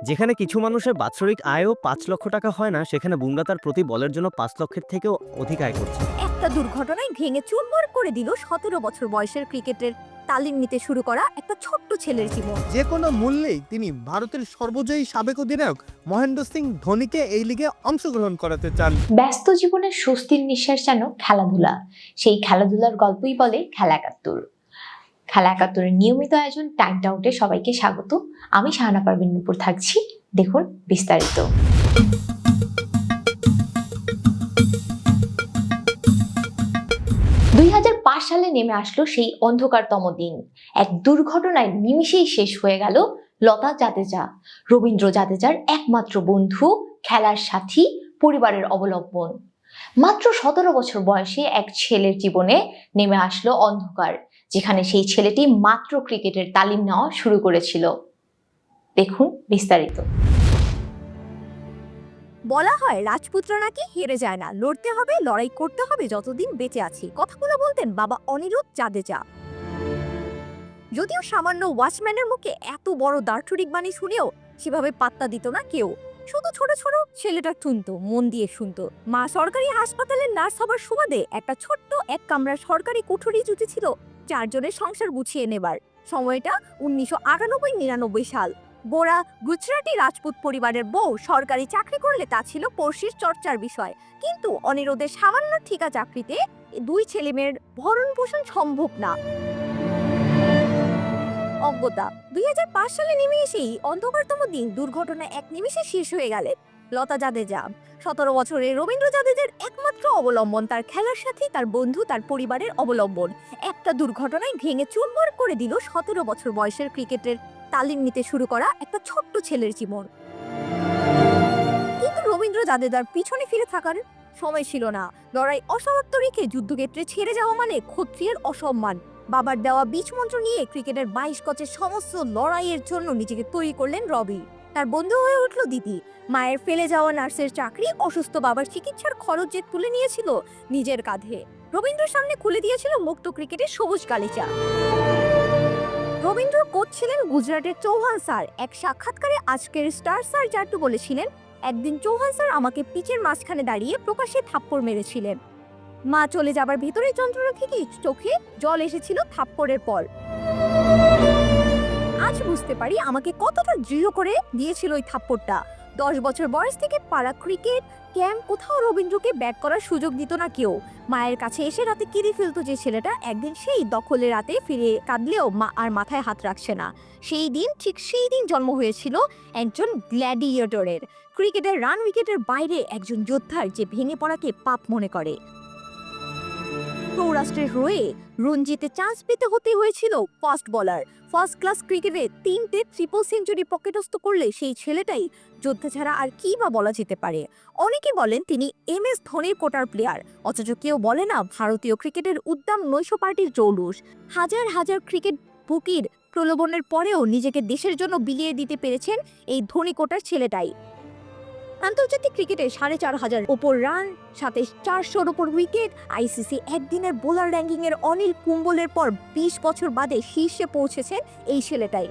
যেখানে কিছু মানুষের বাৎসরিক আয়ও ৫ লক্ষ টাকা হয় না, সেখানে বুমরা তার প্রতি বলের জন্য ৫ লক্ষের থেকেও অধিক আয় করছে। একটা দুর্ঘটনায় ভেঙে চুরমার করে দিল ১৭ বছর বয়সের ক্রিকেটের তালিম নিতে শুরু করা একটা ছোট্ট ছেলের জীবন। যে কোনো মূল্যেই তিনি ভারতের সর্বজয়ী সাবেক অধিনায়ক মহেন্দ্র সিং ধোনিকে এই লিগে অংশগ্রহণ করাতে চান। ব্যস্ত জীবনের স্বস্তির নিঃশ্বাস যেন খেলাধুলা। সেই খেলাধুলার গল্পই বলে খেলা একাত্তর। খেলা একাত্তরের নিয়মিত আয়োজন টাইম আউটে সবাইকে স্বাগত। আমি শাহানা পারভীন নূপুর থাকছি, দেখুন বিস্তারিত। ২০০৫ সালে নেমে আসলো সেই অন্ধকারতম দিন। এক দুর্ঘটনায় নিমিষেই শেষ হয়ে গেল লতা জাদেজা, রবীন্দ্র জাদেজার একমাত্র বন্ধু, খেলার সাথী, পরিবারের অবলম্বন। মাত্র ১৭ বছর বয়সে এক ছেলের জীবনে নেমে আসলো অন্ধকার, যেখানে সেই ছেলেটি মাত্র ক্রিকেটের তালিম নেওয়া শুরু করেছিল। দেখুন বিস্তারিত। বলা হয় রাজপুতরা নাকি হেরে যায় না, লড়তে হবে, লড়াই করতে হবে যতদিন বেঁচে আছি, কথাগুলো বলতেন বাবা অনিরুদ্ধ জাদেজা। যদিও সামান্য ওয়াচম্যানের মুখে এত বড় দার্শনিক বাণী শুনেও সেভাবে পাত্তা দিত না কেউ। শুধু ছোট ছোট ছেলেটা শুনতো, মন দিয়ে শুনতো। মা সরকারি হাসপাতালের নার্স হবার সুবাদে একটা ছোট্ট এক কামরার সরকারি কুঠুরি জুটেছিল ৪ জনের সংসার গুছিয়ে নেবার। সময়টা ১৯৯৮-৯৯ সাল। বোরা গুজরাটি রাজপুত পরিবারের বউ সরকারি চাকরি করলে তা ছিল পড়শির চর্চার বিষয়। কিন্তু অনিরোধের সামান্য ঠিকা চাকরিতে ২ ছেলেমেয়ের ভরণ পোষণ সম্ভব না। অজ্ঞতা ২০০৫ সালে নেমে এসেই অন্ধকারতম দিন দুর্ঘটনায় এক নিমিষে শেষ হয়ে গেলেন লতা জাদেজা। ১৭ বছরের রবীন্দ্র জাদেজার একমাত্র অবলম্বন, তার খেলার সাথী, তার বন্ধু, তার পরিবারের অবলম্বন। একটা দুর্ঘটনায় ভেঙে চুরমার করে দিল ১৭ বছর বয়সের ক্রিকেটের তালিম নিতে শুরু করা একটা ছোট্ট ছেলের জীবন। কিন্তু রবীন্দ্র জাদেজার পিছনে ফিরে থাকার সময় ছিল না। লড়াই অসমাপ্ত রেখে যুদ্ধক্ষেত্রে ছেড়ে যাওয়া মানে ক্ষত্রিয়ের অসম্মান। বাবার দেওয়া বীজ মন্ত্র নিয়ে ক্রিকেটের ২২ গজের সমস্ত লড়াইয়ের জন্য নিজেকে তৈরি করলেন রবি। তার বন্ধু হয়ে উঠল দিদি। মায়ের ফেলে যাওয়া নার্সের চাকরি, অসুস্থ বাবার চিকিৎসার খরচ যে তুলে নিয়েছিল নিজের কাঁধে। রবীন্দ্রের সামনে খুলে দিয়েছিল মুক্ত ক্রিকেটের সবুজ গালিচা। রবীন্দ্র কোচ ছিলেন গুজরাটের চৌহান স্যার। এক সাক্ষাৎকারে আজকের স্টার স্যার জাট্টু বলেছিলেন, একদিন চৌহান স্যার আমাকে পিচের মাঝখানে দাঁড়িয়ে প্রকাশ্যে থাপ্পড় মেরেছিলেন। মা চলে যাবার ভিতরে যন্ত্রণা থেকে চোখে জল এসেছিল থাপ্পড়ের পর। আজ বুঝতে পারি আমাকে কতটা দৃঢ় করে দিয়েছিল ওই থাপ্পড়টা। ১০ বছর বয়স থেকে পাড়া ক্রিকেট ক্যাম্প, কোথাও রবীন্দ্রকে ব্যাট করার সুযোগ দিত না কেউ। মায়ের কাছে এসে রাতে কেঁদে ফেলতো যে ছেলেটা, একদিন সেই দখলে রাতে ফিরে কাঁদলেও মা আর মাথায় হাত রাখছে না। সেই দিন, ঠিক সেই দিন জন্ম হয়েছিল একজন গ্ল্যাডিয়েটরের, ক্রিকেটের রান উইকেটের বাইরে একজন যোদ্ধার যে ভেঙে পড়াকে পাপ মনে করে। সৌরাষ্ট্রের হয়ে রঞ্জিতে চান্স পেতে হতে হয়েছিল ফাস্ট বলার। ফার্স্ট ক্লাস ক্রিকেটে ৩টে ট্রিপল সেঞ্চুরি পকেটস্থ করলে সেই ছেলেটাই যোদ্ধা ছাড়া আর কি বা বলা যেতে পারে। অনেকে বলেন তিনি MS ধোনির কোটার প্লেয়ার, অথচ কেউ বলে না ভারতীয় ক্রিকেটের উদ্দাম নৈশ পার্টির জৌলুস। হাজার হাজার ক্রিকেট বুকির প্রলোভনের পরেও নিজেকে দেশের জন্য বিলিয়ে দিতে পেরেছেন এই ধোনি কোটার ছেলেটাই। আন্তর্জাতিক ক্রিকেটে ৪,৫০০ ওপর রান, সাথে ৪০০-র ওপর উইকেট, ICC একদিনের বোলার র্যাঙ্কিংয়ের অনিল কুম্বলের পর ২০ বছর বাদে শীর্ষে পৌঁছেছেন এই ছেলেটাই।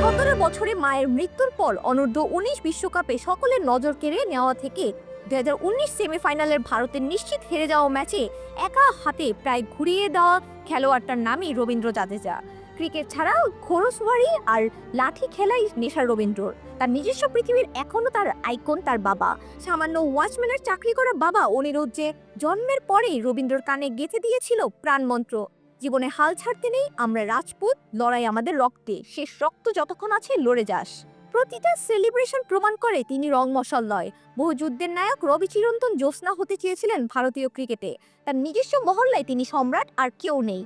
১৭ বছরে মায়ের মৃত্যুর পর অনূর্ধ্ব-১৯ বিশ্বকাপে সকলের নজর কেড়ে নেওয়া থেকে ২০১৯ সেমিফাইনালের ভারতের নিশ্চিত হেরে যাওয়া ম্যাচে একা হাতে প্রায় ঘুরিয়ে দেওয়া খেলোয়াড়টার নামই রবীন্দ্র জাদেজা। ক্রিকেট ছাড়াও ঘোড়সওয়ারি আর লাঠি খেলাই নেশা রবীন্দ্রর। তার নিজস্ব পৃথিবীর এখনো তার আইকন তার বাবা। সামান্য ওয়াচম্যানের চাকরি করা বাবা অনিরুদ্ধ যে জন্মের পরেই রবীন্দ্রর কানে গেঁথে দিয়েছিল প্রাণমন্ত্র, জীবনে হাল ছাড়তে নেই, আমরা রাজপুত, লড়াই আমাদের রক্তে, শেষ রক্ত যতক্ষণ আছে লড়ে যাস। প্রতিটা সেলিব্রেশন প্রমাণ করে তিনি রংমশাল নয়। বহু যুদ্ধের নায়ক রবি চিরন্তন জ্যোৎস্না হতে চেয়েছিলেন ভারতীয় ক্রিকেটে। তার নিজস্ব মহল্লায় তিনি সম্রাট, আর কেউ নেই।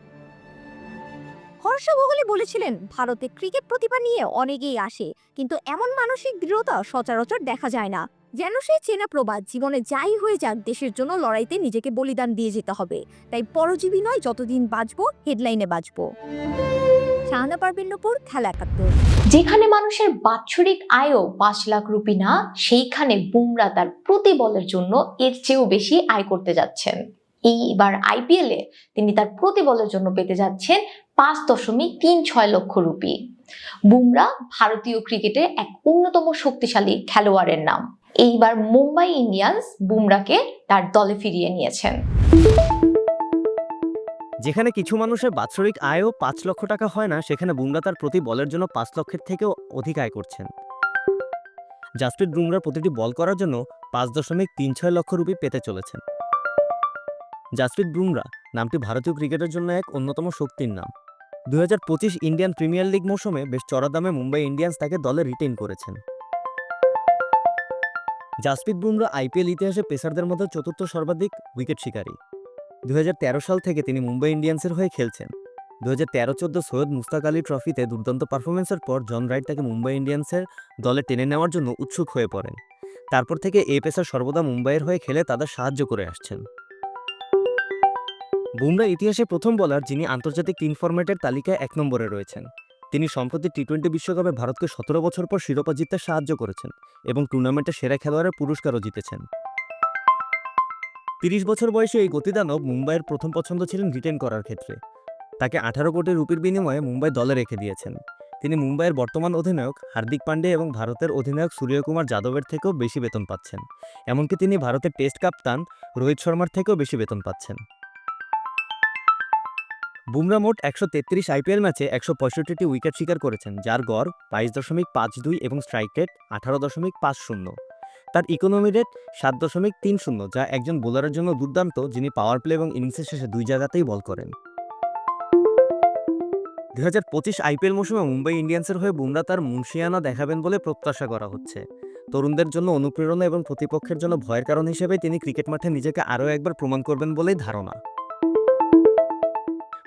হর্ষ ভোগলে বলেছিলেন, ভারতে ক্রিকেট প্রতিভা নিয়ে অনেকেই আসে, কিন্তু এমন মানসিক দৃঢ়তা সচরাচর দেখা যায় না। যেন সে চেনা প্রবাদ, জীবনে যাই হয়ে যাক দেশের জন্য লড়াইতে নিজেকে বলিদান দিয়ে যেতে হবে। তাই পরজীবী নয়, যতদিন বাঁচবো হেডলাইনে বাঁচবো। শাহানা পারভীন নূপুর, খেলা একাত্তর। যেখানে মানুষের বাৎসরিক আয়ও ৫ লাখ রুপি না, সেইখানে বুমরা তার প্রতি বলের জন্য এর চেয়েও বেশি আয় করতে যাচ্ছেন। এইবার IPL-এ তিনি তার প্রতি বলের জন্য পেতে যাচ্ছেন ৫.৩৬ লক্ষ রুপি। বুমরা ভারতীয় ক্রিকেটে এক অন্যতম শক্তিশালী খেলোয়াড়ের নাম। এইবার মুম্বাই ইন্ডিয়ান্স বুমরাকে তার দলে ফিরিয়ে নিয়েছেন। যেখানে কিছু মানুষের বাৎসরিক আয়ও 5 লক্ষ টাকা হয় না, সেখানে বুমরা তার প্রতি বলের জন্য 5 লক্ষের থেকেও অধিক আয় করছেন। জাসপ্রীত বুমরা প্রতিটি বল করার জন্য 5.36 লক্ষ রুপি পেতে চলেছেন। জাসপ্রীত বুমরা নামটি ভারতীয় ক্রিকেটের জন্য এক অন্যতম শক্তির নাম। 2025 ইন্ডিয়ান প্রিমিয়ার লিগ মৌসুমে বেশ চড়া দামে মুম্বাই ইন্ডিয়ান্স তাকে দলে রিটেইন করেছেন। জাসপ্রীত বুমরা আইপিএল ইতিহাসে পেসারদের মধ্যে চতুর্থ সর্বাধিক উইকেট শিকারী। 2013 সাল থেকে তিনি মুম্বাই ইন্ডিয়ান্সের হয়ে খেলছেন। 2013-14 সৈয়দ মুস্তাক আলী ট্রফিতে দুর্দান্ত পারফরমেন্সের পর জন রাইট তাকে মুম্বাই ইন্ডিয়ান্সের দলে টেনে নেওয়ার জন্য উৎসুক হয়ে পড়েন। তারপর থেকে এই পেসার সর্বদা মুম্বাইয়ের হয়ে খেলে তাদের সাহায্য করে আসছেন। বুমরা ইতিহাসে প্রথম বোলার যিনি আন্তর্জাতিক 3 ফরম্যাটের তালিকায় 1 নম্বরে রয়েছেন। তিনি সম্প্রতি টি-20 বিশ্বকাপে ভারতকে 17 বছর পর শিরোপা জিততে সাহায্য করেছেন এবং টুর্নামেন্টে সেরা খেলোয়াড়ের পুরস্কারও জিতেছেন। 30 বছর বয়সে এই গতিদানব মুম্বাইয়ের প্রথম পছন্দ ছিলেন রিটেন করার ক্ষেত্রে। তাকে 18 কোটি রুপির বিনিময়ে মুম্বাই দলে রেখে দিয়েছেন। তিনি মুম্বাইয়ের বর্তমান অধিনায়ক হার্দিক পান্ডে এবং ভারতের অধিনায়ক সূর্যকুমার যাদবের থেকেও বেশি বেতন পাচ্ছেন। এমনকি তিনি ভারতের টেস্ট কাপ্তান রোহিত শর্মার থেকেও বেশি বেতন পাচ্ছেন। বুমরা মোট 133 আইপিএল ম্যাচে 165টি উইকেট শিকার করেছেন, যার গড় 22.52 এবং স্ট্রাইক রেট 18.50। তার ইকোনমি রেট 7.30, যা একজন বোলারের জন্য দুর্দান্ত, যিনি পাওয়ার প্লে এবং ইনিংসের শেষে 2 জায়গাতেই বল করেন। 2025 আইপিএল মৌসুমে মুম্বাই ইন্ডিয়ান্সের হয়ে বুমরা তার মুনশিয়ানা দেখাবেন বলে প্রত্যাশা করা হচ্ছে। তরুণদের জন্য অনুপ্রেরণা এবং প্রতিপক্ষের জন্য ভয়ের কারণ হিসেবে তিনি ক্রিকেট মাঠে নিজেকে আরও একবার প্রমাণ করবেন বলেই ধারণা।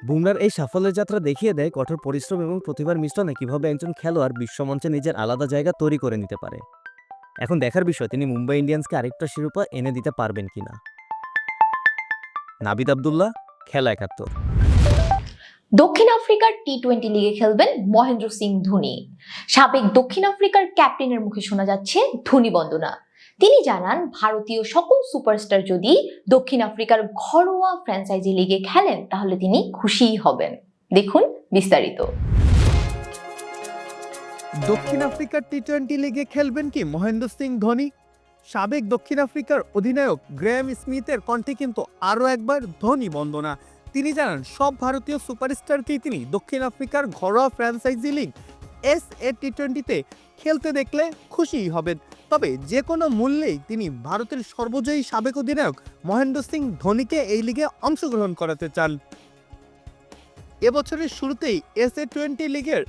বুমরার এই সাফল্যের যাত্রা দেখিয়ে দেয় কঠোর পরিশ্রম এবং প্রতিভার মিশ্রণে কিভাবে একজন খেলোয়াড় বিশ্বমঞ্চে নিজের আলাদা জায়গা তৈরি করে নিতে পারে। এখন দেখার বিষয় তিনি মুম্বাই ইন্ডিয়ান্সকে আরেকটা শিরোপা এনে দিতে পারবেন কিনা। নাবিদ আব্দুল্লাহ, খেলা 71। দক্ষিণ আফ্রিকার টি-20 লিগে খেলবেন মহেন্দ্র সিং ধোনি। সাবেক দক্ষিণ আফ্রিকার ক্যাপ্টেনের মুখে শোনা যাচ্ছে ধোনি বন্দনা। তিনি জানান, ভারতীয় সকল সুপারস্টার যদি দক্ষিণ আফ্রিকার ঘরোয়া ফ্র্যাঞ্চাইজি লিগে খেলেন তাহলে তিনি খুশিই হবেন। দেখুন বিস্তারিত। দক্ষিণ আফ্রিকার টি-20 লিগে খেলবেন কি মহেন্দ্র সিং ধোনি? সাবেক দক্ষিণ আফ্রিকার অধিনায়ক গ্রেয়াম স্মিথের কণ্ঠে কিন্তু আরও একবার ধোনি বন্দনা। তিনি জানান, সব ভারতীয় সুপারস্টারকেই তিনি দক্ষিণ আফ্রিকার ঘরোয়া ফ্র্যাঞ্চাইজি লিগ SA টি-20তে খেলতে দেখলে খুশিই হবেন। তবে যে কোনো মূল্যেই তিনি ভারতের সর্বজয়ী সাবেক অধিনায়ক মহেন্দ্র সিং ধোনিকে এই লিগে অংশগ্রহণ করাতে চান। এবছরের শুরুতেই SA-20 লিগের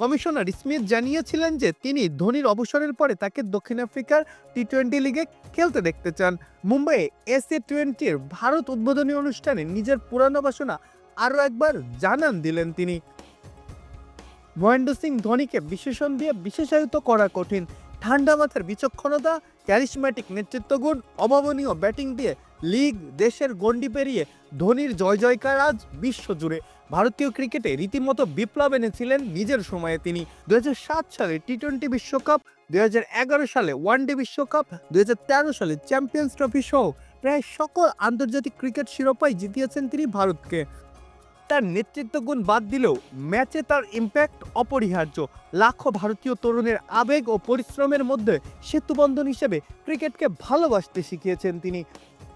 কমিশনার স্মিথ জানিয়েছিলেন যে তিনি ধোনির অবসরের পরে তাকে দক্ষিণ আফ্রিকার টি-20 লিগে খেলতে দেখতে চান। মুম্বাইয়ে SA-20-র ভারত উদ্বোধনী অনুষ্ঠানে নিজের পুরানো বাসনা আরও একবার জানান দিলেন তিনি। মহেন্দ্র সিং ধোনিকে বিশেষণ দিয়ে বিশেষায়িত করা কঠিন। ঠান্ডা মাথার বিচক্ষণতা, ক্যারিশম্যাটিক নেতৃত্বগুণ, অভাবনীয় ব্যাটিং দিয়ে লিগ দেশের গণ্ডি পেরিয়ে ধোনির জয় জয়কার আজ বিশ্বজুড়ে। ভারতীয় ক্রিকেটে রীতিমতো বিপ্লব এনেছিলেন নিজের সময়ে তিনি। 2007 সালে টি-20 বিশ্বকাপ, 2011 সালে ওয়ানডে বিশ্বকাপ, 2013 সালে চ্যাম্পিয়ন্স ট্রফি সহ প্রায় সকল আন্তর্জাতিক ক্রিকেট শিরোপাই জিতিয়েছেন তিনি ভারতকে। তার নেতৃত্বগুণ বাদ দিলেও ম্যাচে তার ইম্প্যাক্ট অপরিহার্য। লাখো ভারতীয় তরুণের আবেগ ও পরিশ্রমের মধ্যে সেতুবন্ধন হিসেবে ক্রিকেটকে ভালোবাসতে শিখিয়েছেন তিনি।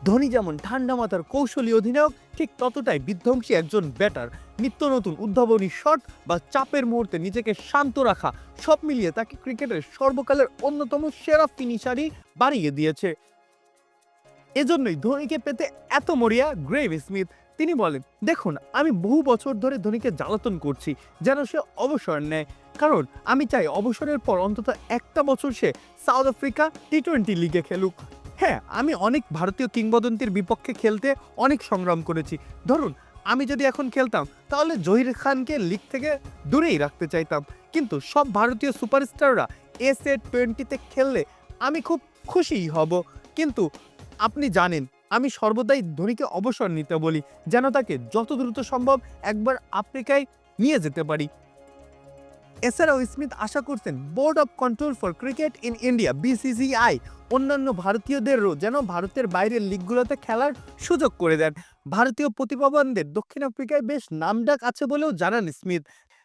ধোনি যেমন ঠান্ডা মাথার কৌশলী অধিনায়ক, ঠিক ততটাই বিধ্বংসী একজন ব্যাটার। নিত্য নতুন উদ্ভাবনী শট বা চাপের মুহূর্তে নিজেকে শান্ত রাখা, সব মিলিয়ে তাকে ক্রিকেটের সর্বকালের অন্যতম সেরা ফিনিশারই বানিয়ে দিয়েছে। এজন্যই ধোনিকে পেতে এত মরিয়া গ্রেভ স্মিথ। তিনি বলেন, দেখুন, আমি বহু বছর ধরে ধোনিকে জ্বালাতন করছি যেন সে অবসর নেয়, কারণ আমি চাই অবসরের পর অন্তত একটা বছর সে সাউথ আফ্রিকা টি-20 লিগে খেলুক। হ্যাঁ, আমি অনেক ভারতীয় কিংবদন্তির বিপক্ষে খেলতে অনেক সংগ্রাম করেছি। ধরুন, আমি যদি এখন খেলতাম তাহলে জহির খানকে লিগ থেকে দূরেই রাখতে চাইতাম, কিন্তু সব ভারতীয় সুপারস্টাররা SA-20তে খেললে আমি খুব খুশিই হব। কিন্তু আপনি জানেন, আমি সর্বদাই ধোনিকে অবসর নিতে বলি যেন তাকে যত দ্রুত সম্ভব একবার আফ্রিকায় নিয়ে যেতে পারি। এছাড়াও স্মিথ আশা করছেন board of control for cricket in India BCCI অন্যান্য ভারতীয়দেরও যেন ভারতের বাইরের লিগগুলোতে খেলার সুযোগ করে দেন। ভারতীয় প্রতিভাবানদের দক্ষিণ আফ্রিকায় বেশ নামডাক আছে বলেও জানান স্মিথ।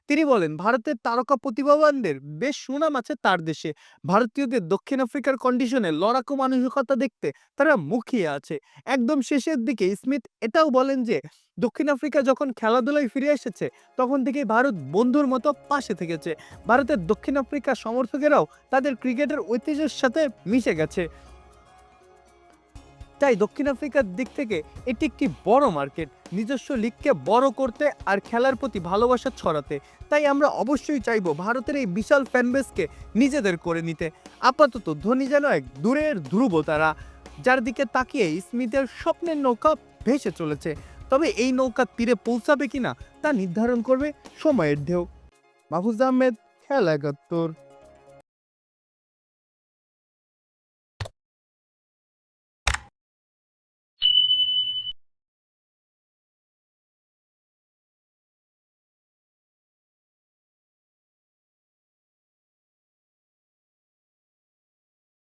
তিনি বলেন, ভারতের তারকা প্রতিভাবানদের বেশ সুনাম আছে তার দেশে। ভারতীয়দের দক্ষিণ আফ্রিকার কন্ডিশনে লড়াকু মানসিকতা দেখতে তারা মুখিয়ে আছে। একদম শেষের দিকে স্মিথ এটাও বলেন যে দক্ষিণ আফ্রিকা যখন খেলাধুলায় ফিরে এসেছে তখন থেকেই ভারত বন্ধুর মতো পাশে থেকেছে। ভারতের দক্ষিণ আফ্রিকা সমর্থকেরাও তাদের ক্রিকেটের ঐতিহ্যের সাথে মিশে গেছে। তাই দক্ষিণ আফ্রিকার দিক থেকে এটি একটি বড় মার্কেট, নিজস্ব লিগকে বড় করতে আর খেলার প্রতি ভালোবাসা ছড়াতে। তাই আমরা অবশ্যই চাইবো ভারতের এই বিশাল ফ্যানবেসকে নিজেদের করে নিতে। আপাতত ধোনি যেন এক দূরের ধ্রুবতারা, যার দিকে তাকিয়ে স্মিথের স্বপ্নের নৌকা ভেসে চলেছে। তবে এই নৌকা তীরে পৌঁছাবে কিনা তা নির্ধারণ করবে সময়ের ঢেউ। মাহফুজ আহমেদ, খেলা ৭১।